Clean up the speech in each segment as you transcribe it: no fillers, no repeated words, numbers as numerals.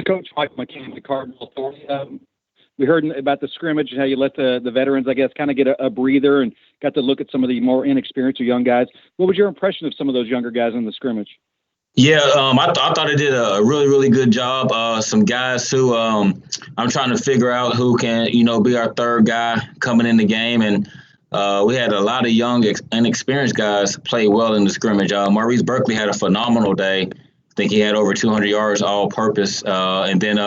Coach Mike McKenzie, Cardinal Authority. We heard about the scrimmage and how you let the veterans, I guess, kind of get a breather and got to look at some of the more inexperienced or young guys. What was your impression of some of those younger guys in the scrimmage? Yeah, I thought it did a really, really good job. Some guys who I'm trying to figure out who can, be our third guy coming in the game. And we had a lot of young, inexperienced guys play well in the scrimmage. Maurice Berkeley had a phenomenal day. I think he had over 200 yards all purpose. And then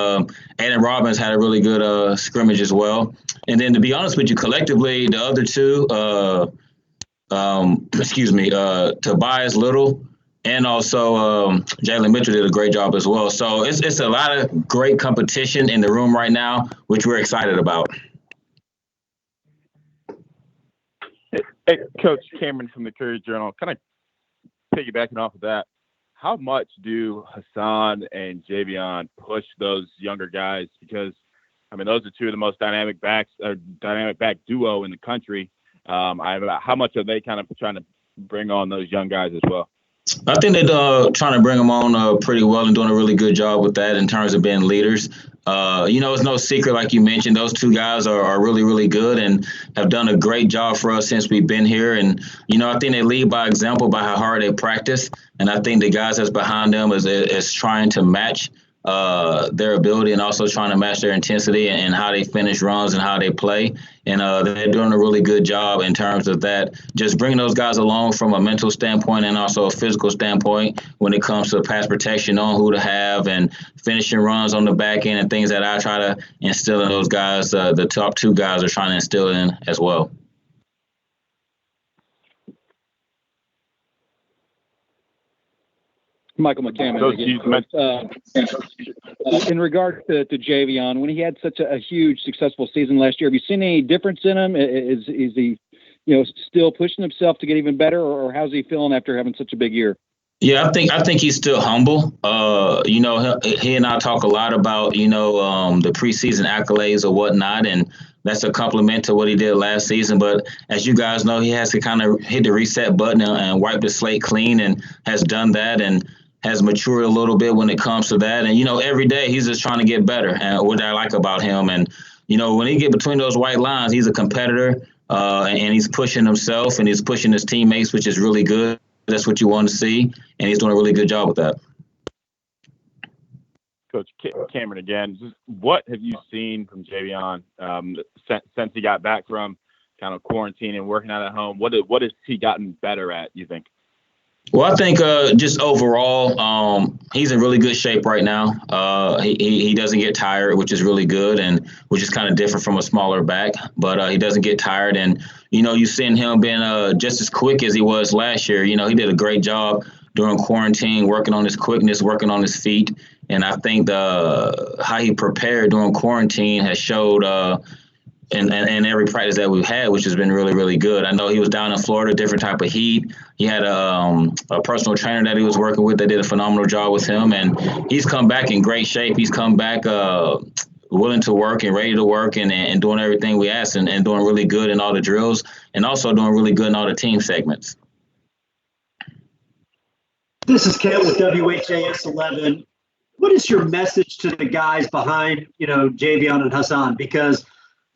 Adam Robbins had a really good scrimmage as well. And then to be honest with you, collectively, the other two, Tobias Little and also Jalen Mitchell did a great job as well. So it's a lot of great competition in the room right now, which we're excited about. Hey, Coach Cameron from the Courier-Journal, kind of piggybacking off of that, how much do Hassan and Javion push those younger guys? Because, those are two of the most dynamic back duo in the country. How much are they kind of trying to bring on those young guys as well? I think they're trying to bring them on pretty well and doing a really good job with that in terms of being leaders. It's no secret, like you mentioned, those two guys are really, really good and have done a great job for us since we've been here. And, I think they lead by example by how hard they practice. And I think the guys that's behind them is trying to match their ability and also trying to match their intensity and how they finish runs and how they play. And they're doing a really good job in terms of that, just bringing those guys along from a mental standpoint and also a physical standpoint when it comes to pass protection, on who to have and finishing runs on the back end and things that I try to instill in those guys. The top two guys are trying to instill in as well. Michael McCammon in regard to Javion, when he had such a huge successful season last year, have you seen any difference in him? Is he, still pushing himself to get even better, or how's he feeling after having such a big year? Yeah, I think he's still humble. He and I talk a lot about, the preseason accolades or whatnot, and that's a compliment to what he did last season. But as you guys know, he has to kind of hit the reset button and wipe the slate clean, and has done that and has matured a little bit when it comes to that. And, every day he's just trying to get better, and what I like about him. And, when he get between those white lines, he's a competitor and he's pushing himself and he's pushing his teammates, which is really good. That's what you want to see. And he's doing a really good job with that. Coach Cameron again, what have you seen from Javion since he got back from kind of quarantine and working out at home? What has he gotten better at, you think? Well, I think just overall, he's in really good shape right now. He doesn't get tired, which is really good, and which is kind of different from a smaller back. But he doesn't get tired, and you've seen him being just as quick as he was last year. He did a great job during quarantine, working on his quickness, working on his feet, and I think how he prepared during quarantine has showed. And every practice that we've had, which has been really, really good. I know he was down in Florida, different type of heat. He had a personal trainer that he was working with that did a phenomenal job with him. And he's come back in great shape. He's come back willing to work and ready to work and doing everything we asked and doing really good in all the drills and also doing really good in all the team segments. This is Kent with WHAS 11. What is your message to the guys behind, Javion and Hassan? Because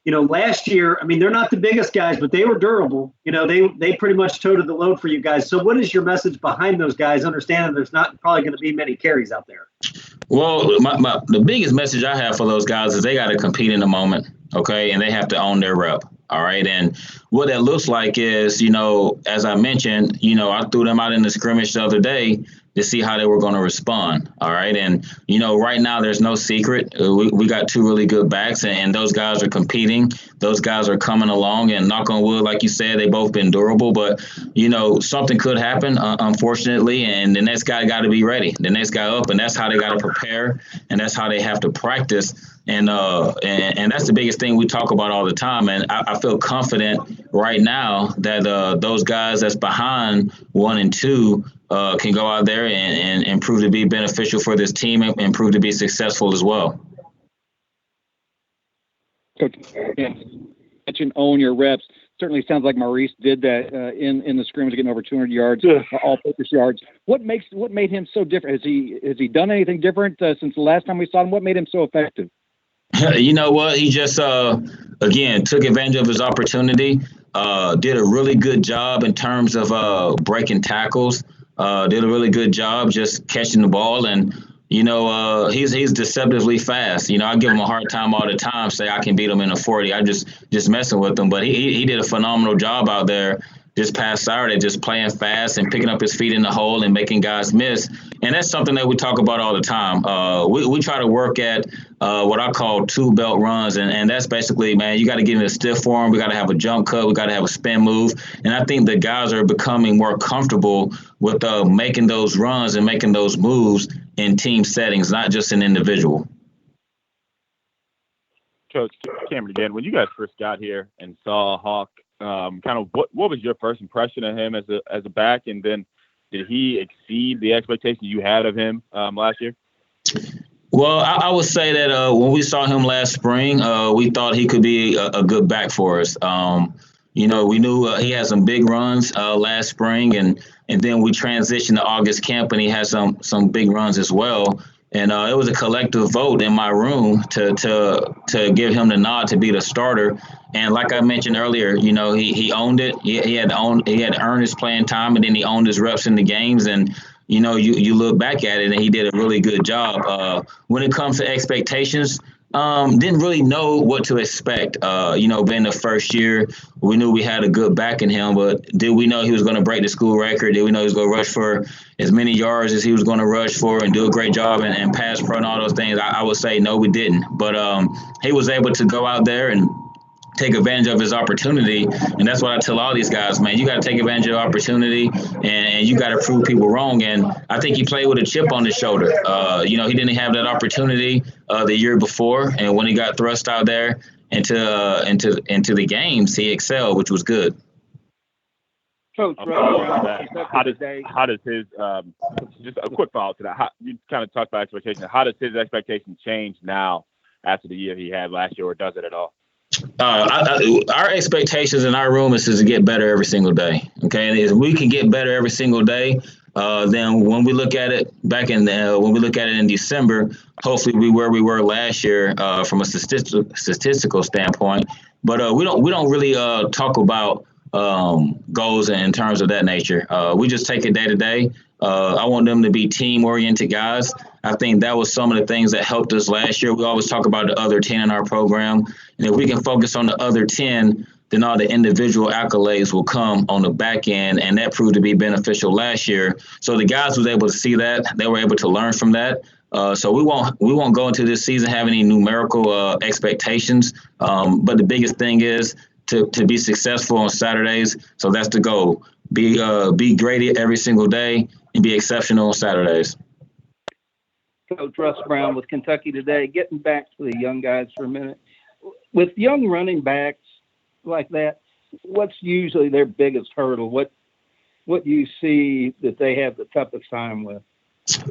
last year, they're not the biggest guys, but they were durable. They pretty much toted the load for you guys. So what is your message behind those guys, understanding there's not probably going to be many carries out there? Well, the biggest message I have for those guys is they got to compete in the moment, okay? And they have to own their rep, all right? And what that looks like is, as I mentioned, I threw them out in the scrimmage the other day to see how they were going to respond. All right. And, right now there's no secret. We got two really good backs and those guys are competing. Those guys are coming along and knock on wood, like you said, they both been durable, but, something could happen, unfortunately. And the next guy got to be ready. The next guy up, and that's how they got to prepare. And that's how they have to practice. And that's the biggest thing we talk about all the time. And I feel confident right now that those guys that's behind 1 and 2 can go out there and prove to be beneficial for this team and prove to be successful as well. Coach, mention own your reps. Certainly sounds like Maurice did that in the scrimmage, getting over 200 yards, all-purpose yards. What made him so different? Has he done anything different since the last time we saw him? What made him so effective? You know what? He just again took advantage of his opportunity. Did a really good job in terms of breaking tackles. Did a really good job just catching the ball, and he's deceptively fast. I give him a hard time all the time. Say I can beat him in a 40. I just messing with him, but he did a phenomenal job out there this past Saturday, just playing fast and picking up his feet in the hole and making guys miss. And that's something that we talk about all the time. We try to work at what I call two belt runs. And that's basically, man, you got to get in a stiff form. We got to have a jump cut. We got to have a spin move. And I think the guys are becoming more comfortable with making those runs and making those moves in team settings, not just an individual. Coach Cameron, again, when you guys first got here and saw Hawk, kind of what was your first impression of him as a back, and then did he exceed the expectations you had of him last year? Well, I would say that when we saw him last spring, we thought he could be a good back for us. We knew he had some big runs last spring, and then we transitioned to August camp, and he had some big runs as well. And it was a collective vote in my room to give him the nod to be the starter. And like I mentioned earlier, he owned it. He had to earn his playing time, and then he owned his reps in the games. And you look back at it, and he did a really good job. When it comes to expectations, didn't really know what to expect. Being the first year, we knew we had a good back in him, but did we know he was going to break the school record? Did we know he was going to rush for as many yards as he was going to rush for and do a great job and pass pro and all those things? I would say no, we didn't. But he was able to go out there and take advantage of his opportunity. And that's what I tell all these guys, man, you got to take advantage of your opportunity and you got to prove people wrong. And I think he played with a chip on his shoulder. He didn't have that opportunity the year before. And when he got thrust out there into the games, he excelled, which was good. Coach, how does his just a quick follow to that? You kind of talked about expectations. How does his expectation change now after the year he had last year, or does it at all? Our expectations in our room is to get better every single day. Okay, and if we can get better every single day, then when we look at it in December, hopefully we were last year from a statistical standpoint. But we don't really talk about goals in terms of that nature. We just take it day to day. I want them to be team-oriented guys. I think that was some of the things that helped us last year. We always talk about the other 10 in our program. And if we can focus on the other 10, then all the individual accolades will come on the back end. And that proved to be beneficial last year. So the guys was able to see that. They were able to learn from that. So we won't go into this season having any numerical expectations. But the biggest thing is to be successful on Saturdays. So that's the goal. Be great every single day and be exceptional on Saturdays. Coach Russ Brown with Kentucky Today. Getting back to the young guys for a minute. With young running backs like that, what's usually their biggest hurdle? What do you see that they have the toughest time with?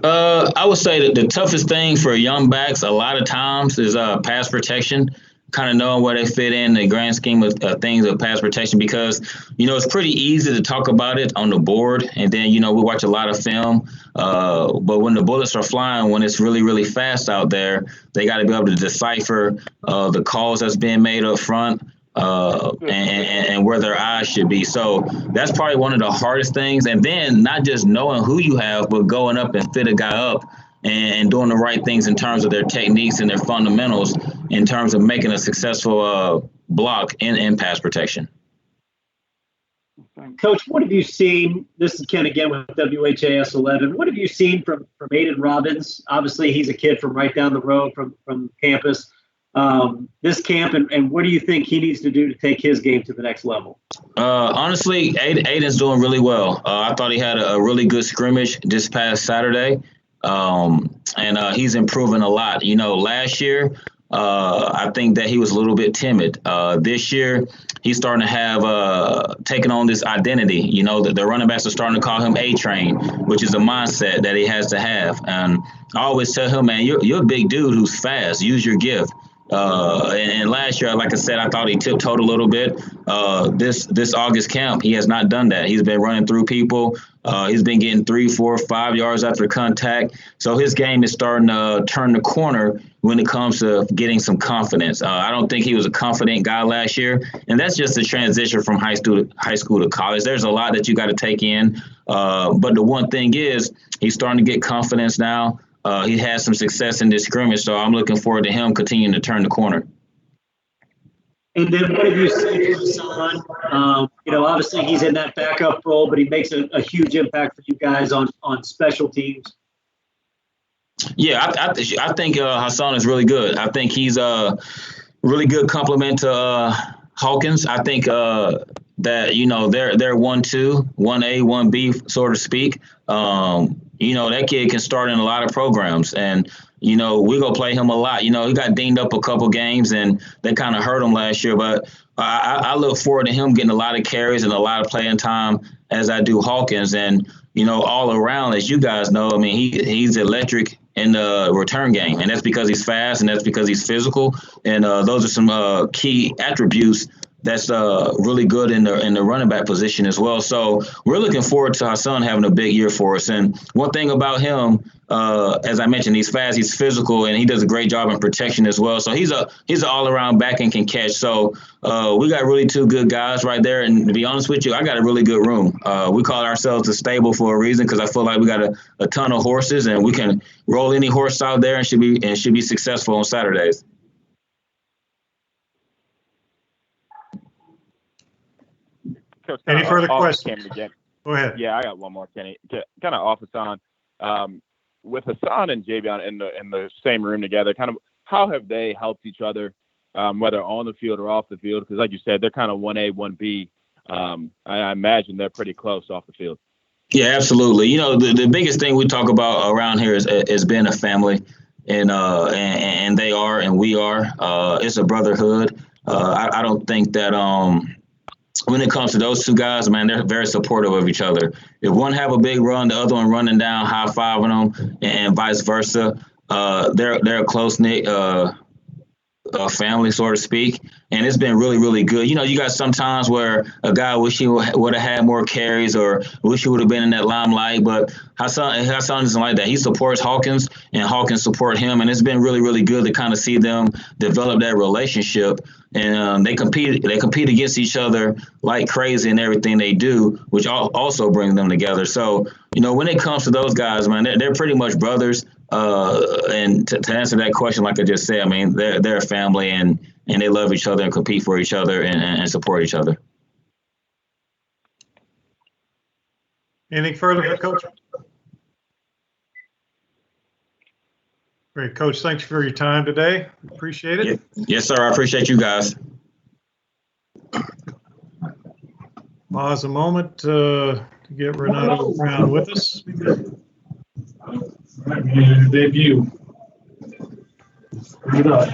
I would say that the toughest thing for young backs a lot of times is pass protection. Kind of knowing where they fit in the grand scheme of things of pass protection, because, it's pretty easy to talk about it on the board. And then, we watch a lot of film. But when the bullets are flying, when it's really, really fast out there, they got to be able to decipher the calls that's being made up front and where their eyes should be. So that's probably one of the hardest things. And then not just knowing who you have, but going up and fit a guy up and doing the right things in terms of their techniques and their fundamentals in terms of making a successful block in pass protection. Coach, what have you seen? This is Ken again with WHAS 11. What have you seen from Aiden Robbins? Obviously, he's a kid from right down the road from campus. This camp, and what do you think he needs to do to take his game to the next level? Honestly, Aiden's doing really well. I thought he had a really good scrimmage this past Saturday. And he's improving a lot. Last year, I think that he was a little bit timid. This year, he's starting to have taken on this identity. The running backs are starting to call him A-Train, which is a mindset that he has to have. And I always tell him, man, you're a big dude who's fast. Use your gift. And last year, like I said, I thought he tiptoed a little bit. This August camp, he has not done that. He's been running through people. He's been getting 3, 4, 5 yards after contact. So his game is starting to turn the corner when it comes to getting some confidence. I don't think he was a confident guy last year, and that's just a transition from high school to college. There's a lot that you got to take in, but the one thing is he's starting to get confidence now. He had some success in this scrimmage, so I'm looking forward to him continuing to turn the corner. And then what have you seen from Son? Obviously he's in that backup role, but he makes a huge impact for you guys on special teams. Yeah, I think Hassan is really good. I think he's a really good complement to Hawkins. I think that they're 1-2, 1A, 1B, so to speak. That kid can start in a lot of programs, and we're going to play him a lot. He got dinged up a couple games, and that kind of hurt him last year. But I look forward to him getting a lot of carries and a lot of playing time as I do Hawkins. And, all around, as you guys know, I mean, he's electric in the return game. And that's because he's fast, and that's because he's physical. And those are some key attributes that's really good in the running back position as well. So we're looking forward to Hassan having a big year for us. And one thing about him, as I mentioned, he's fast, he's physical, and he does a great job in protection as well. So he's an all-around back and can catch. So we got really two good guys right there. And to be honest with you, I got a really good room. We call ourselves the stable for a reason, because I feel like we got a ton of horses, and we can roll any horse out there and should be successful on Saturdays. Coach, any further questions? Go ahead. Yeah, I got one more, Kenny. Kind of off Hassan. With Hassan and Javion in the same room together, kind of how have they helped each other, whether on the field or off the field? Because like you said, they're kind of 1A, 1B. I imagine they're pretty close off the field. Yeah, absolutely. The biggest thing we talk about around here is being a family, and they are, and we are. It's a brotherhood. I don't think that when it comes to those two guys, man, they're very supportive of each other. If one have a big run, the other one running down, high-fiving them, and vice versa. They're a close-knit family, so to speak, and it's been really, really good. You got some times where a guy wish he would have had more carries or wish he would have been in that limelight, but Hassan isn't like that. He supports Hawkins, and Hawkins support him, and it's been really, really good to kind of see them develop that relationship. And they compete against each other like crazy in everything they do, which also brings them together. So, when it comes to those guys, man, they're pretty much brothers. And to answer that question, like I just said, I mean, they're a family, and they love each other and compete for each other and support each other. Anything further for Coach? Great, Coach. Thanks for your time today. Appreciate it. Yes, sir. I appreciate you guys. Pause a moment to get Renato Brown with us. All right, man, debut. Bring it up.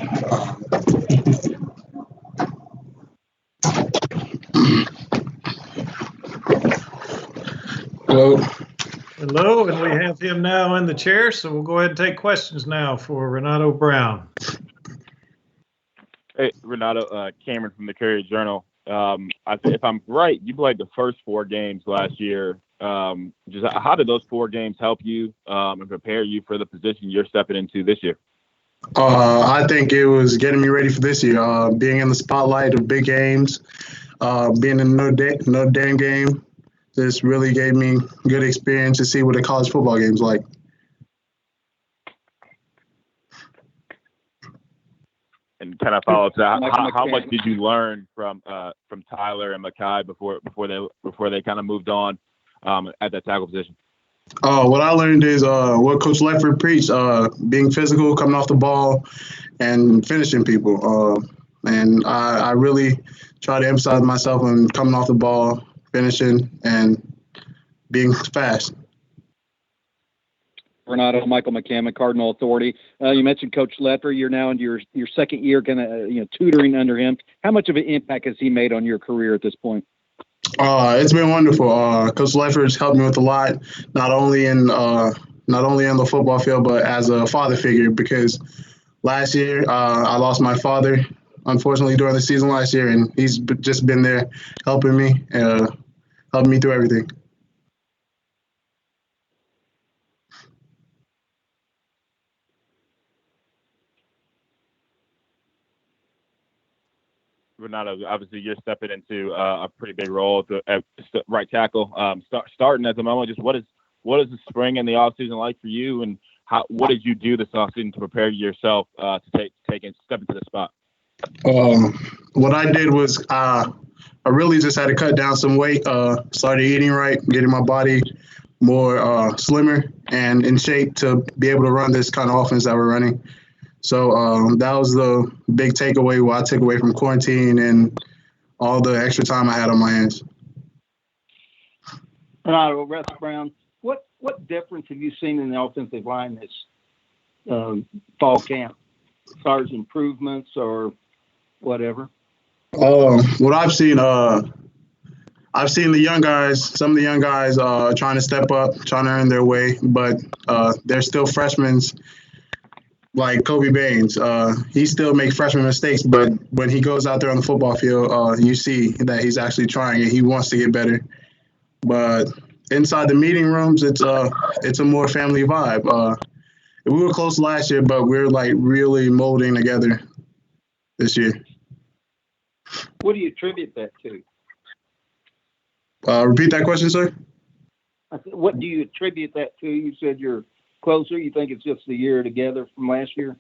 Hello. Hello, and we have him now in the chair, so we'll go ahead and take questions now for Renato Brown. Hey, Renato, Cameron from the Courier-Journal. If I'm right, you played the first 4 games last year. Just how did those 4 games help you and prepare you for the position you're stepping into this year? I think it was getting me ready for this year. Being in the spotlight of big games, being in Notre Dame game, this really gave me good experience to see what a college football game's like. And kind of follow up to that, how much did you learn from Tyler and Mackay before they kind of moved on at that tackle position? What I learned is what Coach Leffert preached: being physical, coming off the ball, and finishing people. And I really try to emphasize myself on coming off the ball, finishing, and being fast. Renato, Michael McCammon, Cardinal Authority. You mentioned Coach Leffert. You're now into your second year, kind of tutoring under him. How much of an impact has he made on your career at this point? It's been wonderful. Coach Leffert's helped me with a lot, not only in the football field, but as a father figure, because last year. I lost my father, unfortunately, during the season last year, and he's just been there helping me through everything. Renato, obviously you're stepping into a pretty big role at right tackle. Starting at the moment, just what is the spring and the offseason like for you, and what did you do this offseason to prepare yourself to step into the spot? What I did was I really just had to cut down some weight, started eating right, getting my body more slimmer and in shape to be able to run this kind of offense that we're running. So that was the big takeaway what I took away from quarantine and all the extra time I had on my hands. Renato, Russ Brown, what difference have you seen in the offensive line this fall camp, as far as improvements or whatever? What I've seen the young guys, some of the young guys trying to step up, trying to earn their way, but they're still freshmen. Like Kobe Baines, he still makes freshman mistakes, but when he goes out there on the football field, you see that he's actually trying and he wants to get better. But inside the meeting rooms, it's a more family vibe. We were close last year, but we're like really molding together this year. What do you attribute that to? Repeat that question, sir. What do you attribute that to? You said you're closer. You think it's just the year together from last year?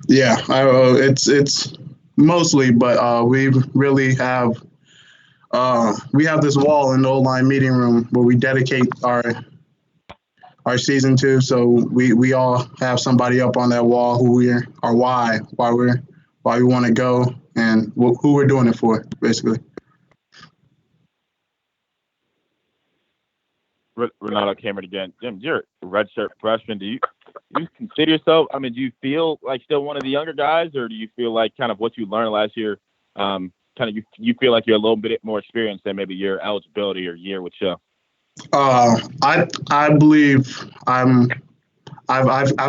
Yeah, it's mostly, but we really have this wall in the O-line meeting room where we dedicate our season to. So we all have somebody up on that wall who we are, or why we want to go and who we're doing it for, basically. Renato Cameron again. Jim, you're a redshirt freshman. Do you consider yourself? I mean, do you feel like still one of the younger guys, or do you feel like kind of what you learned last year? You feel like you're a little bit more experienced than maybe your eligibility or year would show? I believe I've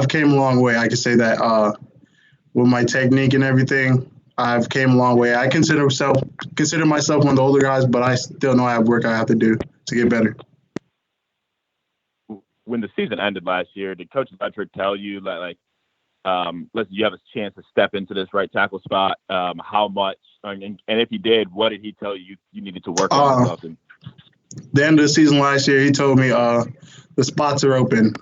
came a long way. I can say that with my technique and everything, I've came a long way. I consider myself one of the older guys, but I still know I have work I have to do to get better. When the season ended last year, did Coach Ledford tell you that, listen, you have a chance to step into this right tackle spot? How much? And if he did, what did he tell you needed to work on something? The end of the season last year, he told me the spots are open.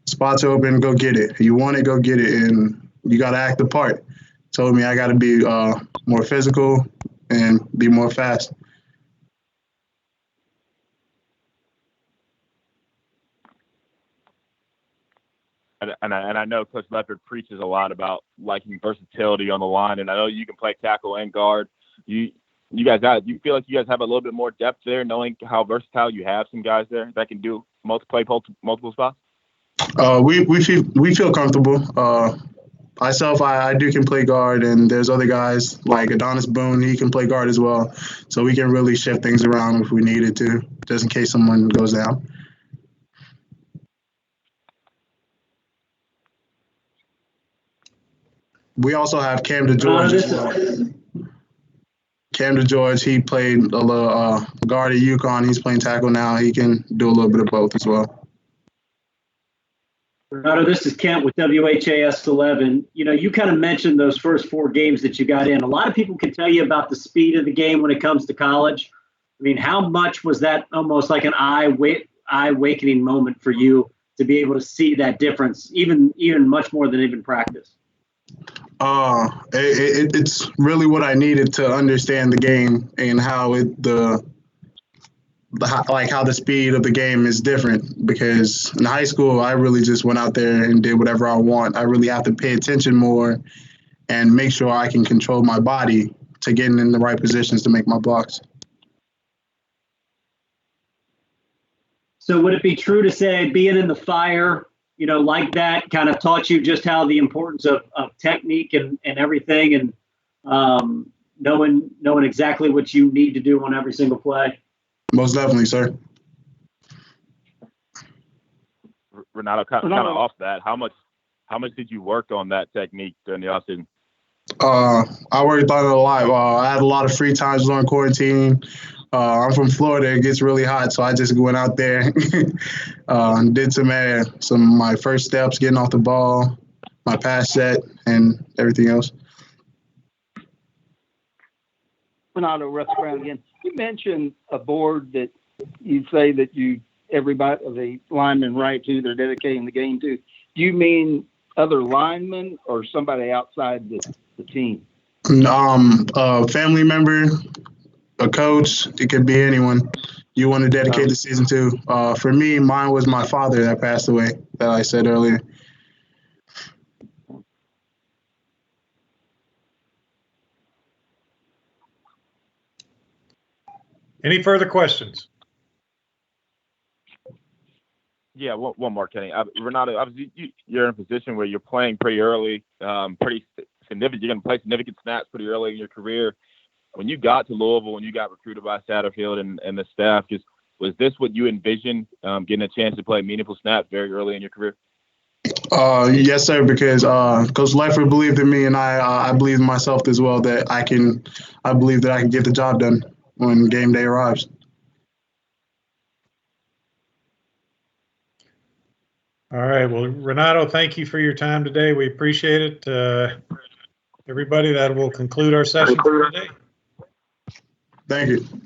Spots are open. Go get it. You want it, go get it, and you got to act the part. Told me I got to be more physical and be more fast. And I know Coach Ledford preaches a lot about liking versatility on the line, and I know you can play tackle and guard. You feel like you guys have a little bit more depth there, knowing how versatile you have some guys there that can do multiple spots? We feel comfortable. Myself, I can play guard, and there's other guys like Adonis Boone. He can play guard as well, so we can really shift things around if we needed to, just in case someone goes down. We also have Cam DeGeorge as well. Cam DeGeorge, he played a little guard at UConn. He's playing tackle now. He can do a little bit of both as well. Renato, this is Kent with WHAS 11. You kind of mentioned those first 4 games that you got in. A lot of people can tell you about the speed of the game when it comes to college. I mean, how much was that almost like an eye-awakening moment for you to be able to see that difference, even much more than even practice? It's really what I needed to understand the game and how how the speed of the game is different, because in high school I really just went out there and did whatever I want. I really have to pay attention more and make sure I can control my body to get in the right positions to make my blocks. So would it be true to say being in the fire, like that kind of taught you just how the importance of technique and everything, and knowing exactly what you need to do on every single play? Most definitely, sir. Renato, kind of off that, how much How much did you work on that technique during the offseason? I worked on it a lot. I had a lot of free times during quarantine. I'm from Florida. It gets really hot, so I just went out there and did some of my first steps, getting off the ball, my pass set, and everything else. Renato, Russ Brown again. You mentioned a board that you say that everybody, the linemen write to, they're dedicating the game to. Do you mean other linemen or somebody outside the team? A family member, a coach. It could be anyone you want to dedicate the season to. For me, mine was my father that passed away, that I said earlier. Any further questions? Yeah, one more, Kenny. Renato, obviously you're in a position where you're playing pretty early, pretty significant. You're going to play significant snaps pretty early in your career. When you got to Louisville, when you got recruited by Satterfield and the staff, was this what you envisioned, getting a chance to play meaningful snaps very early in your career? Yes, sir, because Coach Leifert believed in me, and I believe in myself as well that I believe that I can get the job done when game day arrives. All right. Well, Renato, thank you for your time today. We appreciate it. Everybody, that will conclude our session for today. Thank you.